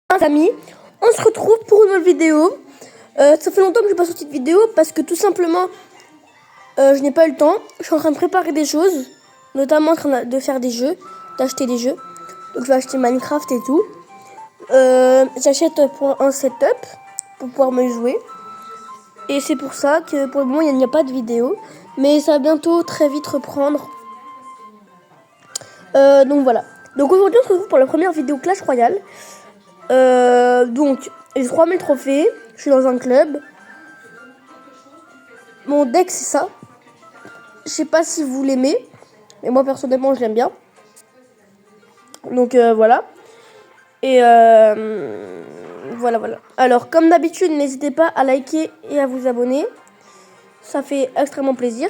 Amis, on se retrouve pour une nouvelle vidéo. Ça fait longtemps que je n'ai pas sorti de vidéo parce que tout simplement je n'ai pas eu le temps. Je suis en train de préparer des choses, notamment en train de faire des jeux, d'acheter des jeux. Donc je vais acheter Minecraft et tout. J'achète pour un setup pour pouvoir me jouer. Et c'est pour ça que pour le moment il n'y a pas de vidéo, mais ça va bientôt très vite reprendre. Donc voilà. Donc aujourd'hui on se retrouve pour la première vidéo Clash Royale. Donc j'ai 3000 trophées, je suis dans un club. Mon deck c'est ça. Je sais pas si vous l'aimez, mais moi personnellement je l'aime bien. Donc voilà. Et voilà. Alors comme d'habitude, n'hésitez pas à liker et à vous abonner. Ça fait extrêmement plaisir.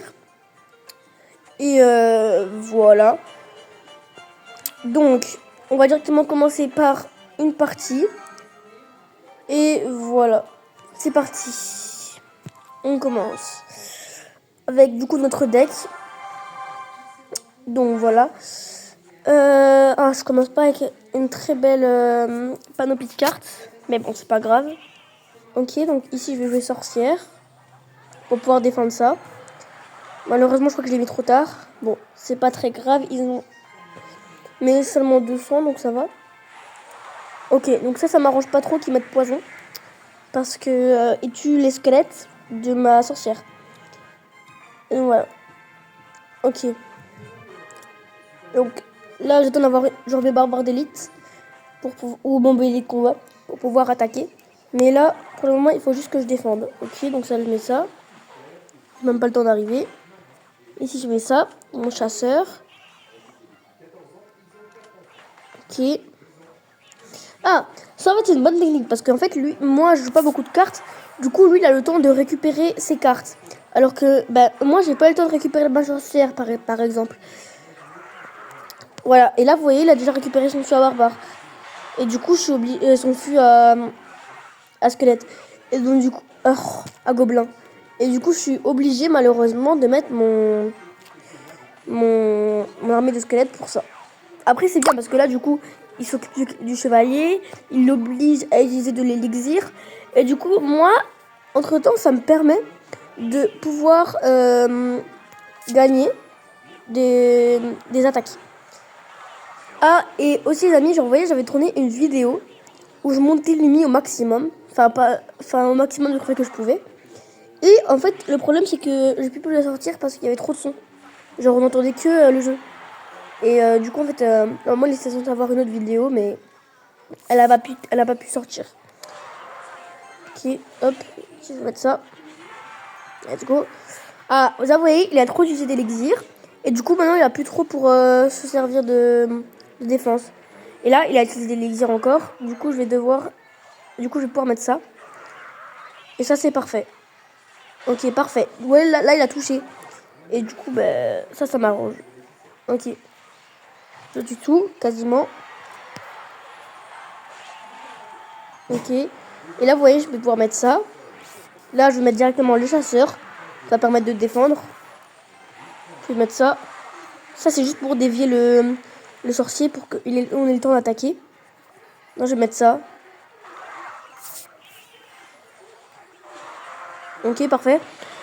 Et voilà. Donc on va directement commencer par une partie. Et voilà. C'est parti. On commence avec du coup notre deck. Donc voilà. Je commence pas avec une très belle panoplie de cartes. Mais bon, c'est pas grave. Ok, donc ici je vais jouer sorcière. Pour pouvoir défendre ça. Malheureusement, je crois que je l'ai mis trop tard. Bon, c'est pas très grave. Ils ont mais seulement 200, donc ça va. Ok, donc ça m'arrange pas trop qu'ils mettent poison. Parce que ils tuent les squelettes de ma sorcière. Et voilà. Ok. Donc là, j'attends d'avoir genre des barbares d'élite ou bomber élite combat pour pouvoir attaquer. Mais là, pour le moment, il faut juste que je défende. Ok, donc ça, je mets ça. J'ai même pas le temps d'arriver. Ici, je mets ça, mon chasseur. Ok. Ah, ça en fait, c'est une bonne technique parce qu'en fait, moi, je joue pas beaucoup de cartes. Du coup, lui, il a le temps de récupérer ses cartes. Alors que, moi, j'ai pas le temps de récupérer ma sorcière, par exemple. Voilà, et là, vous voyez, il a déjà récupéré son fût à barbare. Et du coup, je suis obligée. Son fût à squelette. Et donc, du coup, à gobelin. Et du coup, je suis obligée, malheureusement, de mettre mon armée de squelettes pour ça. Après, c'est bien parce que là, du coup, il s'occupe du chevalier. Il l'oblige à utiliser de l'élixir. Et du coup, moi, entre-temps, ça me permet de pouvoir gagner des attaques. Ah, et aussi les amis, genre, vous voyez, j'avais tourné une vidéo où je montais l'UMI au maximum. Au maximum de trophées que je pouvais. Et en fait, le problème, c'est que j'ai plus pu la sortir parce qu'il y avait trop de son. Genre, on n'entendait que le jeu. Et du coup, en fait, normalement, il était censé avoir une autre vidéo, mais elle a pas pu sortir. Ok, hop, je vais mettre ça. Let's go. Ah, vous voyez, il a trop utilisé d'élixir. Et du coup, maintenant, il a plus trop pour se servir de défense. Et là, il a utilisé l'élixir encore. Du coup, je vais pouvoir mettre ça. Et ça, c'est parfait. Ok, parfait. Ouais, là, il a touché. Et du coup, ça m'arrange. Ok. Je tue tout, quasiment. Ok. Et là, vous voyez, je vais pouvoir mettre ça. Là, je vais mettre directement le chasseur. Ça va permettre de défendre. Je vais mettre ça. Ça, c'est juste pour dévier le sorcier pour qu'on ait le temps d'attaquer. Non, je vais mettre ça. Ok, parfait.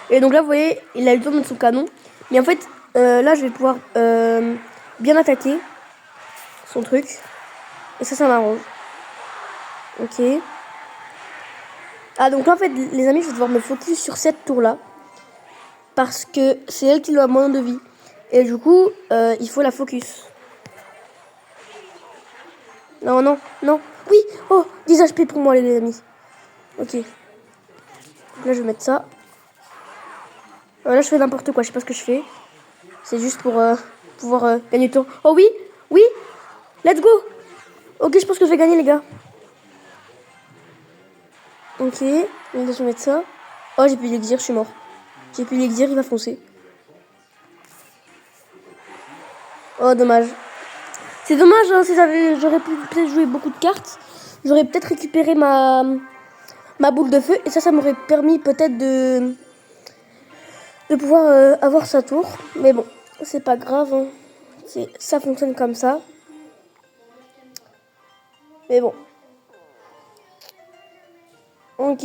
Et donc là, vous voyez, il a eu le temps de mettre son canon. Mais en fait, là, je vais pouvoir bien attaquer son truc. Et ça m'arrange. Ok. Ah, donc là, en fait, les amis, je vais devoir me focus sur cette tour-là. Parce que c'est elle qui a moins de vie. Et du coup, il faut la focus. Non. Oui. Oh, 10 HP pour moi, les amis. Ok. Là, je vais mettre ça. Là, je fais n'importe quoi. Je sais pas ce que je fais. C'est juste pour pouvoir gagner du temps. Oh oui. Let's go. Ok, je pense que je vais gagner, les gars. Ok. Là, je vais mettre ça. Oh, j'ai plus d'élixir, je suis mort. J'ai plus d'élixir, il va foncer. Oh, dommage. C'est dommage, hein, j'aurais pu peut-être jouer beaucoup de cartes. J'aurais peut-être récupéré ma boule de feu. Et ça m'aurait permis peut-être de pouvoir avoir sa tour. Mais bon, c'est pas grave. Hein. Ça fonctionne comme ça. Mais bon. Ok.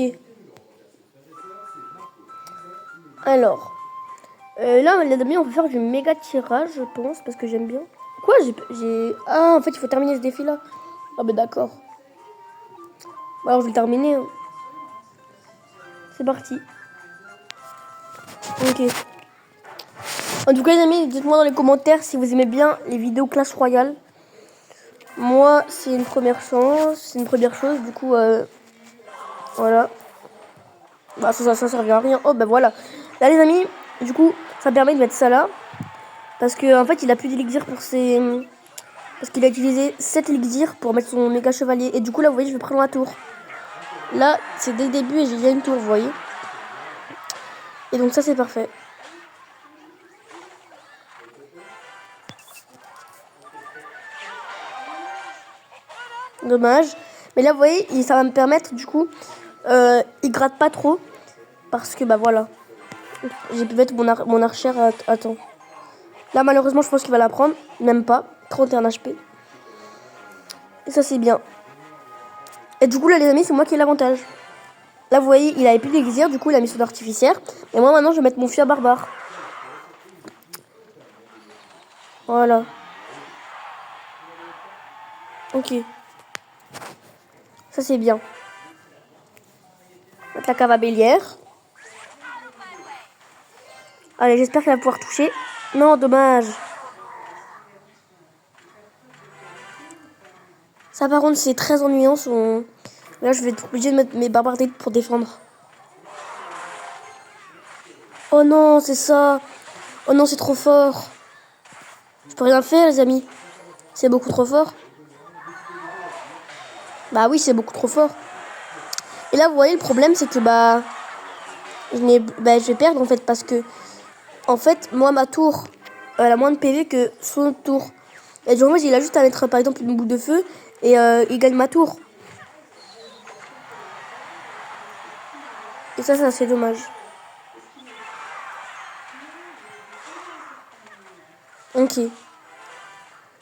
Alors. Là, les amis, on peut faire du méga tirage, je pense, parce que j'aime bien. Quoi j'ai... Ah, en fait, il faut terminer ce défi-là. Ah, bah d'accord. Bon, alors, je vais le terminer. Hein. C'est parti. Ok. En tout cas, les amis, dites-moi dans les commentaires si vous aimez bien les vidéos Clash Royale. Moi, c'est une première chance, c'est une première chose. Du coup, voilà. Bah, ça servira à rien. Oh, bah voilà. Là, les amis, du coup, ça me permet de mettre ça là. Parce que en fait, il a plus d'élixir pour ses... Parce qu'il a utilisé 7 élixirs pour mettre son méga chevalier. Et du coup, là, vous voyez, je vais prendre la tour. Là, c'est dès le début et j'ai déjà une tour, vous voyez. Et donc ça, c'est parfait. Dommage. Mais là, vous voyez, ça va me permettre, du coup, il gratte pas trop. Parce que, bah voilà. J'ai pu mettre mon archère à temps. Là, malheureusement, je pense qu'il va la prendre. Même pas. 31 HP. Et ça, c'est bien. Et du coup, là, les amis, c'est moi qui ai l'avantage. Là, vous voyez, il avait plus d'élixir. Du coup, il a mis son artificière. Et moi, maintenant, je vais mettre mon fia barbare. Voilà. Ok. Ça, c'est bien. Mettre la cave à bélière. Allez, j'espère qu'elle va pouvoir toucher. Non, dommage. Ça, par contre, c'est très ennuyant. Là, je vais être obligé de mettre mes barbares d'élite pour défendre. Oh non, c'est ça. Oh non, c'est trop fort. Je peux rien faire, les amis. C'est beaucoup trop fort. Bah oui, c'est beaucoup trop fort. Et là, vous voyez, le problème, c'est que je vais perdre, en fait, parce que, en fait, moi, ma tour, elle a moins de PV que son autre tour. Et du coup, il a juste à mettre, par exemple, une boule de feu, et il gagne ma tour. Et ça, c'est dommage. Ok.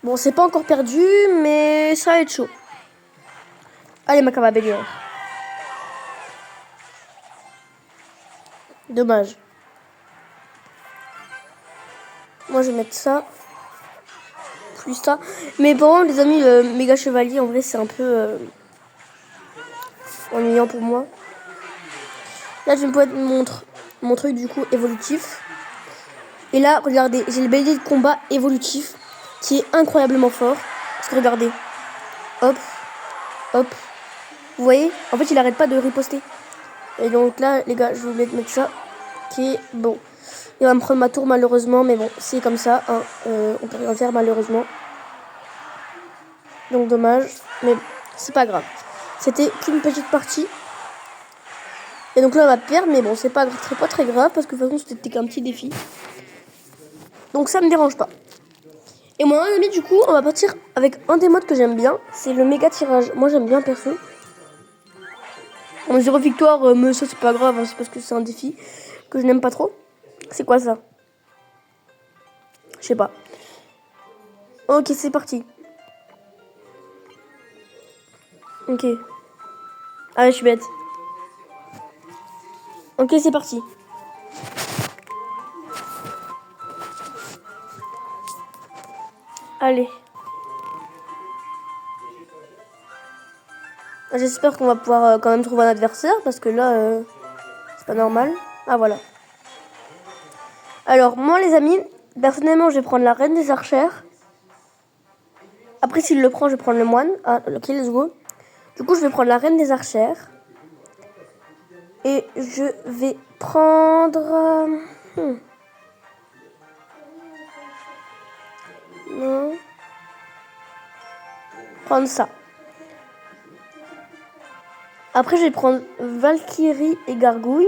Bon, c'est pas encore perdu, mais ça va être chaud. Allez, ma cave bélière. Dommage. Moi, je vais mettre ça. Plus ça. Mais bon, les amis, le méga chevalier, en vrai, c'est un peu ennuyant pour moi. Là, je vais me mettre mon truc, du coup, évolutif. Et là, regardez, j'ai le bélier de combat évolutif qui est incroyablement fort. Parce que regardez. Hop. Hop. Vous voyez? En fait, il arrête pas de riposter. Et donc là, les gars, je vais vous mettre ça. Qui est bon. Il va me prendre ma tour, malheureusement. Mais bon, c'est comme ça. Hein. On peut rien faire, malheureusement. Donc, dommage. Mais c'est pas grave. C'était qu'une petite partie. Et donc là, on va perdre. Mais bon, c'est pas très grave. Parce que de toute façon, c'était qu'un petit défi. Donc, ça me dérange pas. Et moi, les amis, du coup, on va partir avec un des modes que j'aime bien. C'est le méga tirage. Moi, j'aime bien perso. En 0 victoire, mais ça, c'est pas grave. Hein, c'est parce que c'est un défi que je n'aime pas trop. C'est quoi ça? Je sais pas. Ok, c'est parti. Ok. Ah, je suis bête. Ok, c'est parti. Allez. J'espère qu'on va pouvoir quand même trouver un adversaire. Parce que là, c'est pas normal. Ah, voilà. Alors, moi, les amis, personnellement, je vais prendre la reine des archères. Après, s'il le prend, je vais prendre le moine. Ah, ok, let's go. Du coup, je vais prendre la reine des archères. Et je vais prendre... Non. Prendre ça. Après, je vais prendre Valkyrie et Gargouille.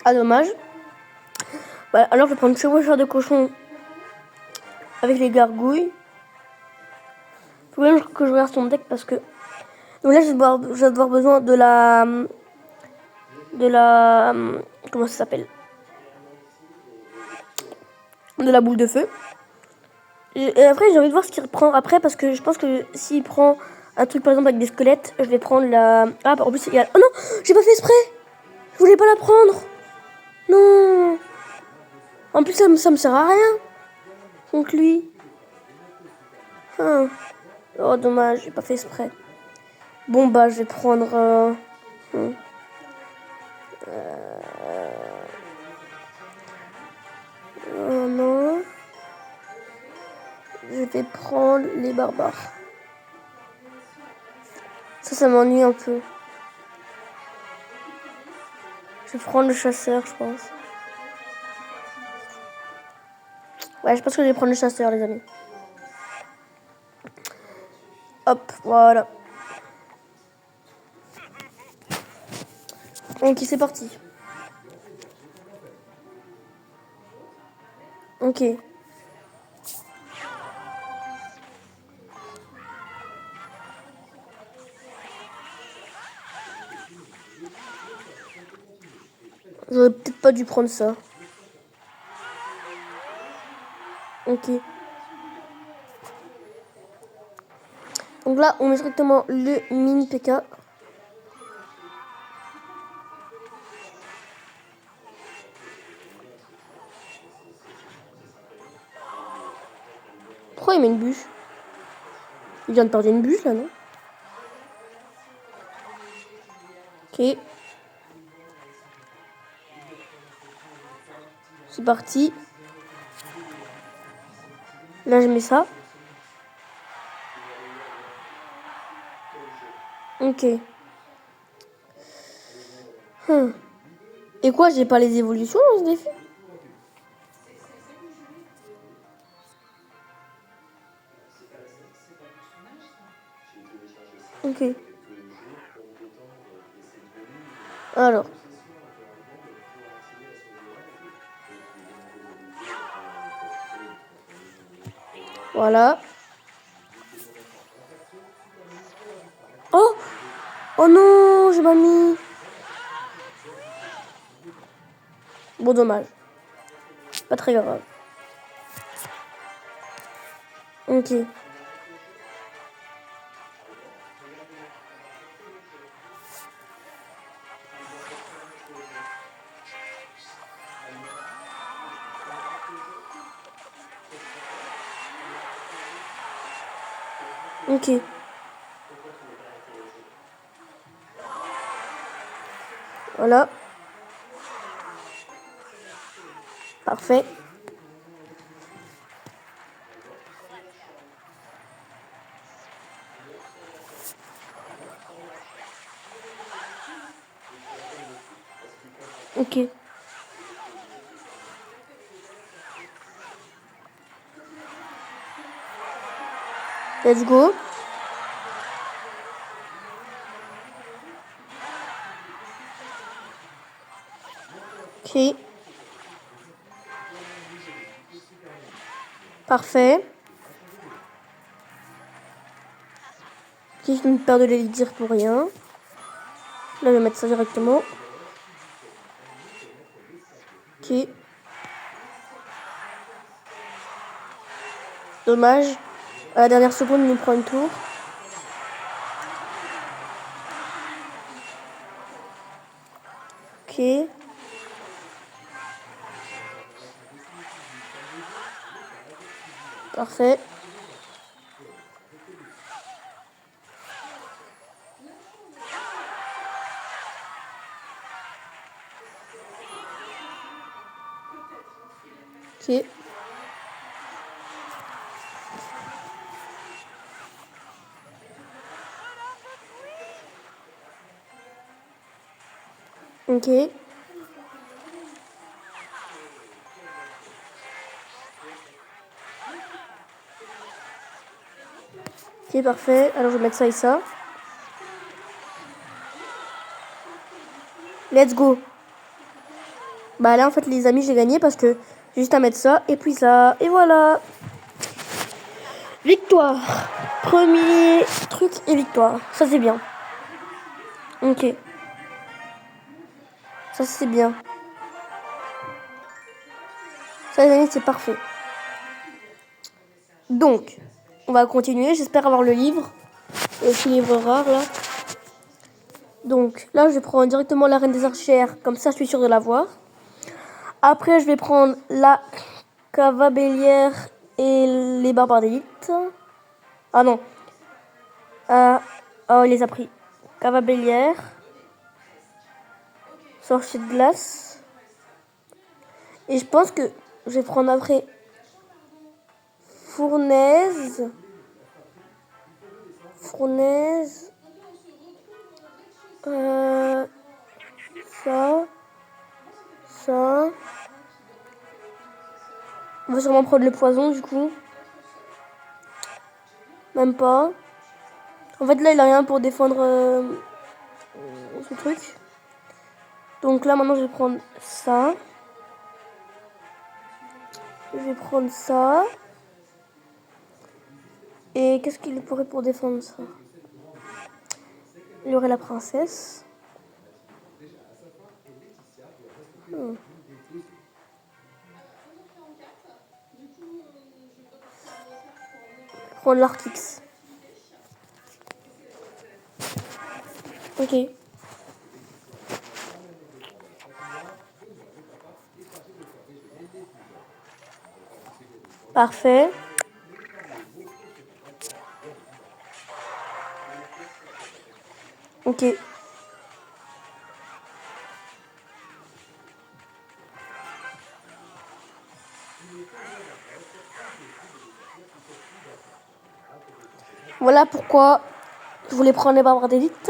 Ah, dommage. Bah, alors, je vais prendre Chevaucheur de cochon avec les gargouilles. Il faut même que je regarde son deck parce que... Donc là, je vais avoir besoin de la... Comment ça s'appelle? De la boule de feu. Et après, j'ai envie de voir ce qu'il reprend après parce que je pense que s'il prend un truc par exemple avec des squelettes, je vais prendre la... Ah, en plus, il y a... Oh non, j'ai pas fait exprès. Je voulais pas la prendre. Non. En plus, ça me sert à rien. Donc lui. Ah. Oh, dommage, j'ai pas fait exprès. Bon, bah, je vais prendre... non. Je vais prendre les barbares. Ça m'ennuie un peu. Je vais prendre le chasseur, je pense. Ouais, je pense que je vais prendre le chasseur, les amis. Hop, voilà. Ok, c'est parti. Ok. J'aurais peut-être pas dû prendre ça. Ok. Donc là, on met directement le mini PK. Pourquoi il met une bûche? Il vient de perdre une bûche là, non? Ok. C'est parti. Là, je mets ça. Ok. Et quoi, j'ai pas les évolutions dans ce défi? Ok. Alors. Voilà. Oh! Oh non, j'ai pas mis. Bon, dommage. Pas très grave. Ok. Ok. Voilà. Parfait. Ok. Let's go. Ok. Parfait. Ok, je me perds de l'élixir pour rien. Là, je vais mettre ça directement. Ok. Dommage. À la dernière seconde, il nous prend une tour. Ok. Parfait. Ok. Ok. Ok, parfait. Alors, je vais mettre ça et ça. Let's go. Bah là, en fait, les amis, j'ai gagné parce que j'ai juste à mettre ça et puis ça. Et voilà. Victoire. Premier truc et victoire. Ça, c'est bien. Ok. Ça, c'est bien. Ça, les amis, c'est parfait. Donc, on va continuer. J'espère avoir le livre. Et aussi livre rare là. Donc là, je vais prendre directement la reine des archères. Comme ça, je suis sûre de l'avoir. Après, je vais prendre la Cava Bélière et les barbares d'élite. Ah non. Oh, il les a pris. Cava Bélière. Sorcier de glace. Et je pense que je vais prendre après Fournaise. Ça. On va sûrement prendre le poison du coup. Même pas. En fait là il a rien pour défendre ce truc. Donc là maintenant je vais prendre ça. Je vais prendre ça. Et qu'est-ce qu'il pourrait pour défendre ça? Il y aurait la princesse. Prendre l'Artix. Ok. Parfait. Ok. Voilà pourquoi je voulais prendre les barbares d'élite.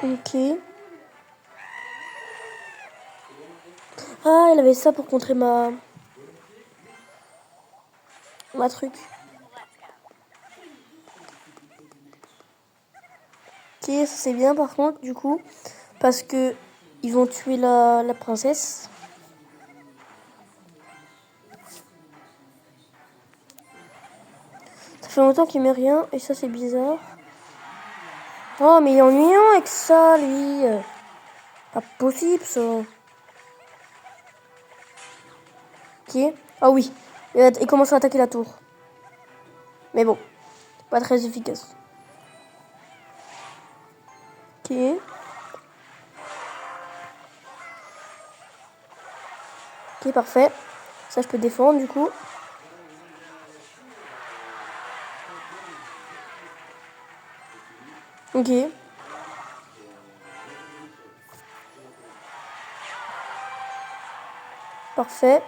Ok. Ah, il avait ça pour contrer ma truc. Ok, ça c'est bien par contre du coup. Parce que ils vont tuer la princesse. Ça fait longtemps qu'il met rien et ça c'est bizarre. Oh mais il est ennuyant avec ça lui. Pas possible ça. Ok. Ah oui. Il commence à attaquer la tour. Mais bon. Pas très efficace. Ok. Ok, parfait. Ça, je peux défendre, du coup. Ok. Parfait.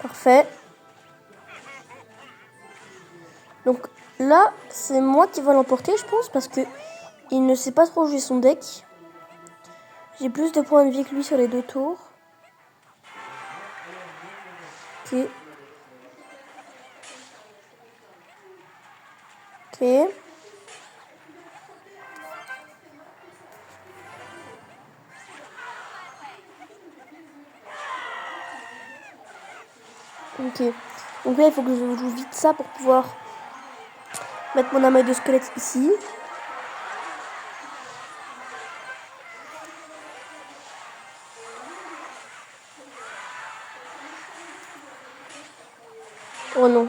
Parfait. Donc là, c'est moi qui va l'emporter, je pense, parce que il ne sait pas trop jouer son deck. J'ai plus de points de vie que lui sur les 2 tours. Ok. Ok. Ok. Donc là, il faut que je joue vite ça pour pouvoir mettre mon amas de squelette ici. Oh non.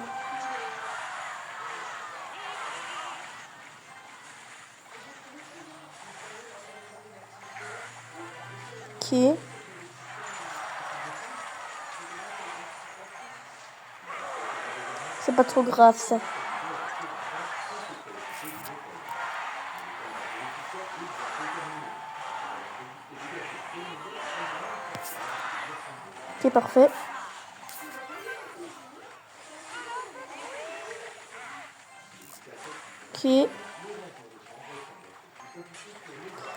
Ok. C'est pas trop grave ça. Ok, parfait. Ok.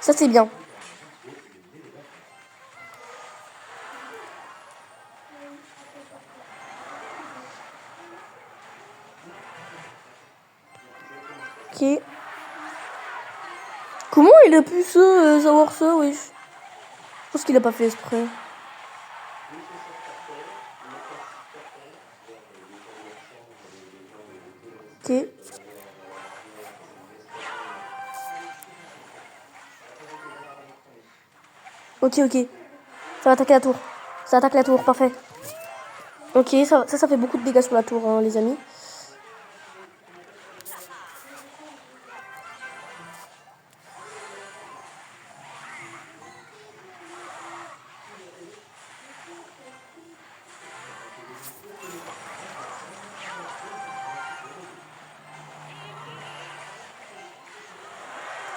Ça, c'est bien. Ok. Comment il a pu savoir ça, wesh? Je pense qu'il a pas fait exprès. Ok. Ok, ok. Ça va attaquer la tour. Ça attaque la tour, parfait. Ok, ça fait beaucoup de dégâts sur la tour, hein, les amis.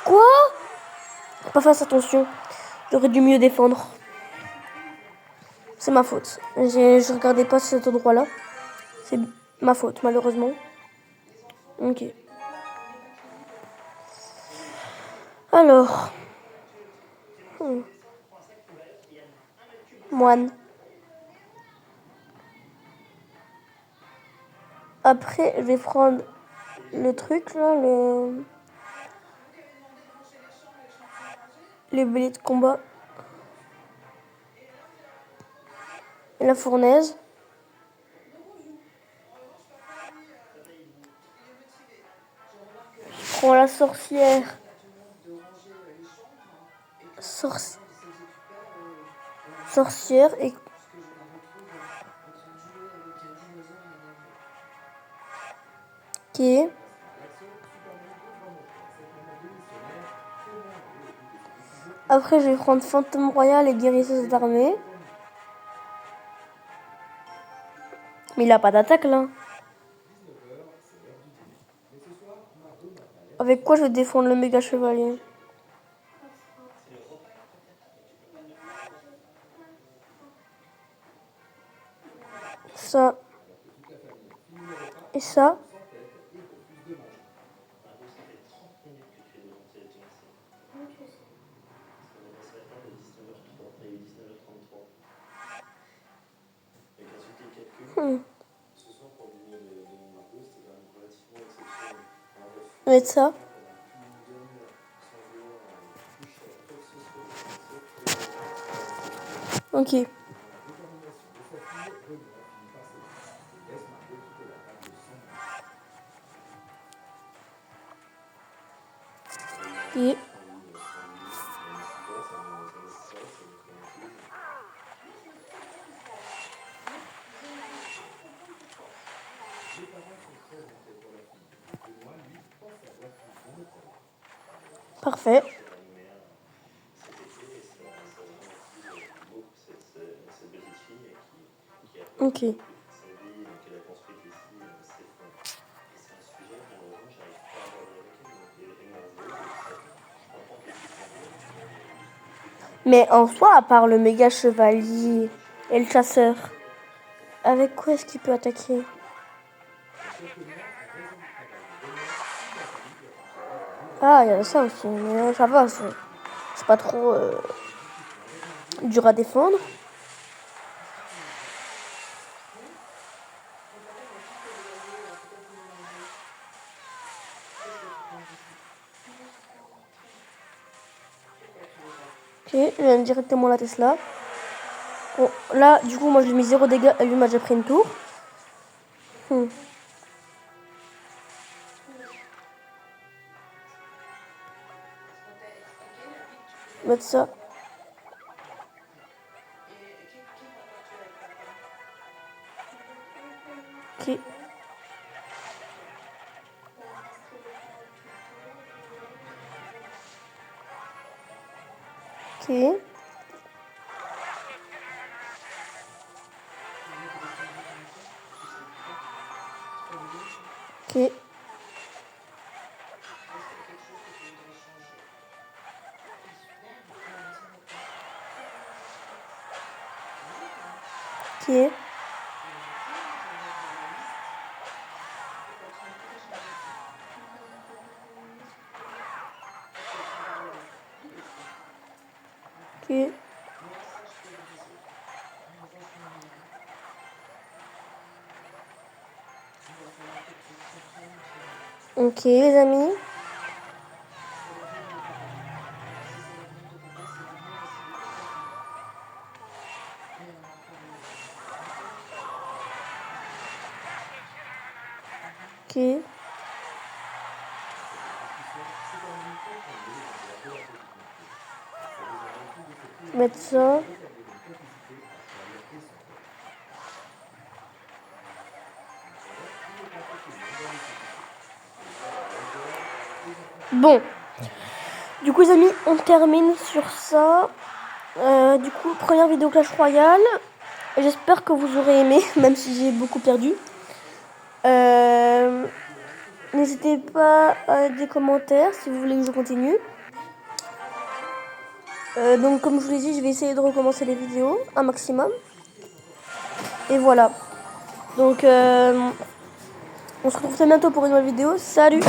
Quoi? Pas faire attention. J'aurais dû mieux défendre. C'est ma faute. Je regardais pas cet endroit-là. C'est ma faute, malheureusement. Ok. Alors. Moine. Après, je vais prendre le truc, là, les billets de combat. Et la fournaise. Je prends la sorcière. Sorcière et... Ok. Après, je vais prendre Fantôme Royal et Guérisseuse d'armée. Mais il a pas d'attaque, là. Avec quoi je vais défendre le méga chevalier? Ça. Et ça. Mettre ça. Ok. Et... Parfait. Ok. Mais en soi, à part le méga chevalier et le chasseur, avec quoi est-ce qu'il peut attaquer? Ah, il y a ça aussi. Mais ça va, c'est pas trop dur à défendre. Ok, je viens directement la Tesla. Bon, là, du coup, moi, je lui ai mis 0 dégâts. Lui m'a déjà pris une tour. Mettre ça. Ok. Ok. Ok. Ok. Ok. Ok, les amis. Ok. mettre ça. Bon. Du coup les amis, on termine sur ça. Du coup, première vidéo Clash Royale. J'espère que vous aurez aimé, même si j'ai beaucoup perdu. N'hésitez pas à mettre des commentaires si vous voulez que je continue. Donc comme je vous l'ai dit, je vais essayer de recommencer les vidéos un maximum. Et voilà. Donc on se retrouve très bientôt pour une nouvelle vidéo. Salut!